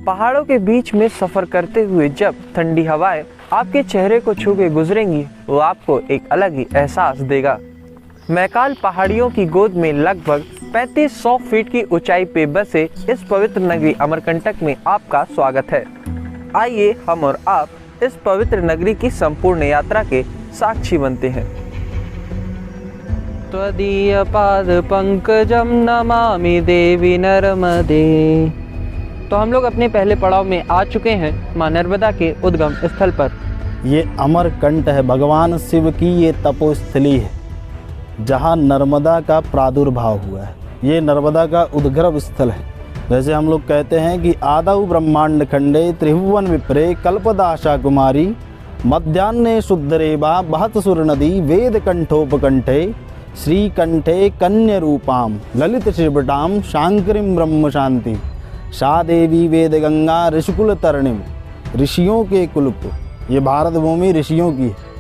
पहाड़ों के बीच में सफर करते हुए जब ठंडी हवाएं आपके चेहरे को छू के गुजरेंगी, वो आपको एक अलग ही एहसास देगा। मैकाल पहाड़ियों की गोद में लगभग 3500 फीट की ऊंचाई पे बसे इस पवित्र नगरी अमरकंटक में आपका स्वागत है। आइए हम और आप इस पवित्र नगरी की संपूर्ण यात्रा के साक्षी बनते हैं। त्वदीय पाद पंकजम नमामि देवी नर्मदे। तो हम लोग अपने पहले पड़ाव में आ चुके हैं मां नर्मदा के उद्गम स्थल पर। ये अमरकंट है, भगवान शिव की ये तपोस्थली है जहाँ नर्मदा का प्रादुर्भाव हुआ है। ये नर्मदा का उद्गम स्थल है। जैसे हम लोग कहते हैं कि आदौ ब्रह्मांड खंडे त्रिभुवन विप्रे कल्पदाशा कुमारी मध्यान्हे शुद्धरेवा बहत सुर नदी वेद कंठोपकंठे श्रीकंठे कन्या रूपाम ललित शिवटाम शांकरीम ब्रह्म शांति सा देवी वेद गंगा ऋषिकुल तरणिम। ऋषियों के कुल को, ये भारत भूमि ऋषियों की है।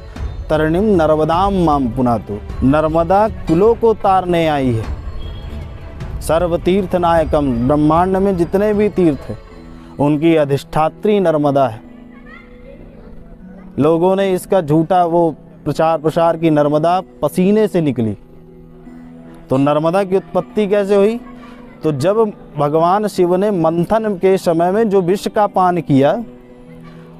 तरणिम नर्मदाम माम पुना, तो नर्मदा कुलों को तारने आई है। सर्व तीर्थ नायकम, ब्रह्मांड में जितने भी तीर्थ हैं उनकी अधिष्ठात्री नर्मदा है। लोगों ने इसका झूठा वो प्रचार प्रसार की नर्मदा पसीने से निकली। तो नर्मदा की उत्पत्ति कैसे हुई? तो जब भगवान शिव ने मंथन के समय में जो विष का पान किया,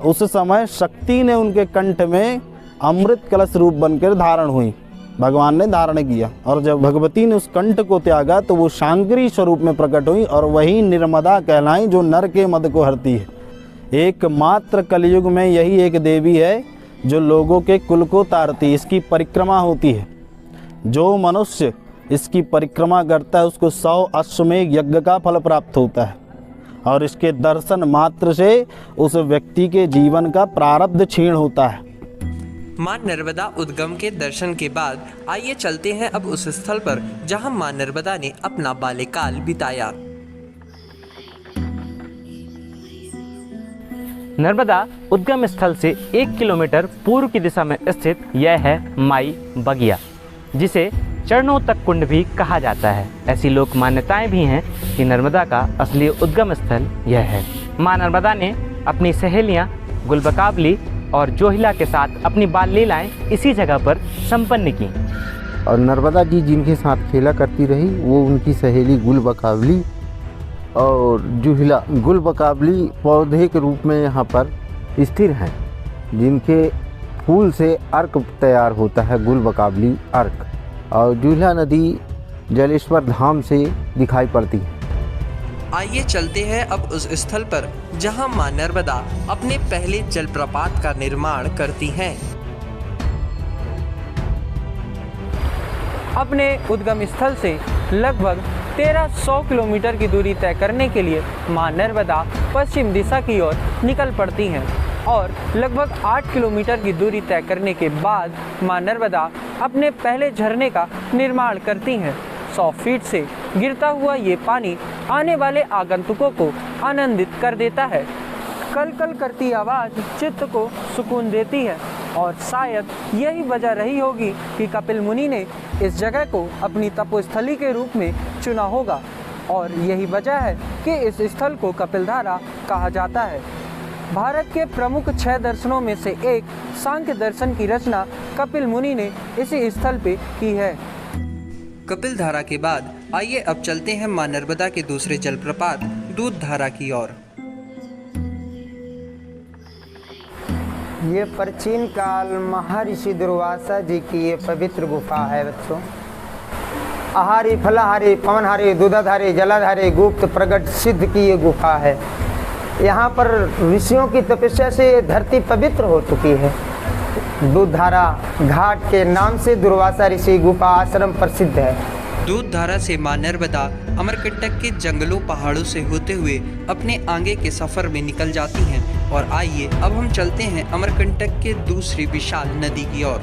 उस समय शक्ति ने उनके कंठ में अमृत कलश रूप बनकर धारण हुई। भगवान ने धारण किया और जब भगवती ने उस कंठ को त्यागा तो वो शांकरी स्वरूप में प्रकट हुई और वही निर्मदा कहलाई जो नर के मद को हरती है। एकमात्र कलयुग में यही एक देवी है जो लोगों के कुल को तारती है। इसकी परिक्रमा होती है। जो मनुष्य इसकी परिक्रमा करता है उसको 100 अश्वमेध यज्ञ का फल प्राप्त होता है और इसके दर्शन मात्र से उस व्यक्ति के जीवन का प्रारब्ध क्षीण होता है। मां नर्मदा उद्गम के दर्शन के बाद आइए चलते हैं अब उस स्थल पर जहां मां नर्मदा ने अपना बाल्यकाल बिताया। नर्मदा उद्गम स्थल से 1 किलोमीटर पूर्व की दिशा में स्थित यह है माई बगिया, जिसे चरणों तक कुंड भी कहा जाता है। ऐसी लोक मान्यताएं भी हैं कि नर्मदा का असली उद्गम स्थल यह है। मां नर्मदा ने अपनी सहेलियां गुलबकावली और जोहिला के साथ अपनी बाल लीलाएं इसी जगह पर संपन्न की। और नर्मदा जी जिनके साथ खेला करती रही वो उनकी सहेली गुलबकावली और जोहिला। गुलबकावली पौधे के रूप में यहाँ पर स्थिर हैं, जिनके फूल से अर्क तैयार होता है, गुलबकावली अर्क। और जोहिला नदी जलेश्वर धाम से दिखाई पड़ती है। आइए चलते हैं अब उस स्थल पर जहां मां नर्मदा अपने पहले जलप्रपात का निर्माण करती हैं। अपने उद्गम स्थल से लगभग 1300 किलोमीटर की दूरी तय करने के लिए मां नर्मदा पश्चिम दिशा की ओर निकल पड़ती हैं और लगभग 8 किलोमीटर की दूरी तय करने के बाद मां नर्मदा अपने पहले झरने का निर्माण करती हैं। 100 फीट से गिरता हुआ ये पानी आने वाले आगंतुकों को आनंदित कर देता है। कल कल करती आवाज़ चित्त को सुकून देती है और शायद यही वजह रही होगी कि कपिल मुनि ने इस जगह को अपनी तपोस्थली के रूप में चुना होगा और यही वजह है कि इस स्थल को कपिलधारा कहा जाता है। भारत के प्रमुख 6 दर्शनों में से एक सांख्य दर्शन की रचना कपिल मुनि ने इसी स्थल पे की है। कपिल धारा के बाद आइए अब चलते हैं मां नर्मदा के दूसरे जलप्रपात दूध धारा की ओर। ये प्राचीन काल महर्षि दुर्वासा जी की ये पवित्र गुफा है बच्चों। आहारी फलाहारी पवनहारी दूधाधारी जलाधारी गुप्त प्रगट सिद्ध की ये गुफा है। यहाँ पर ऋषियों की तपस्या से धरती पवित्र हो चुकी है। दूधधारा घाट के नाम से दुर्वासा ऋषि गुफा आश्रम प्रसिद्ध है। दूध धारा से मां नर्मदा अमरकंटक के जंगलों पहाड़ों से होते हुए अपने आगे के सफर में निकल जाती हैं और आइए अब हम चलते हैं अमरकंटक के दूसरी विशाल नदी की ओर।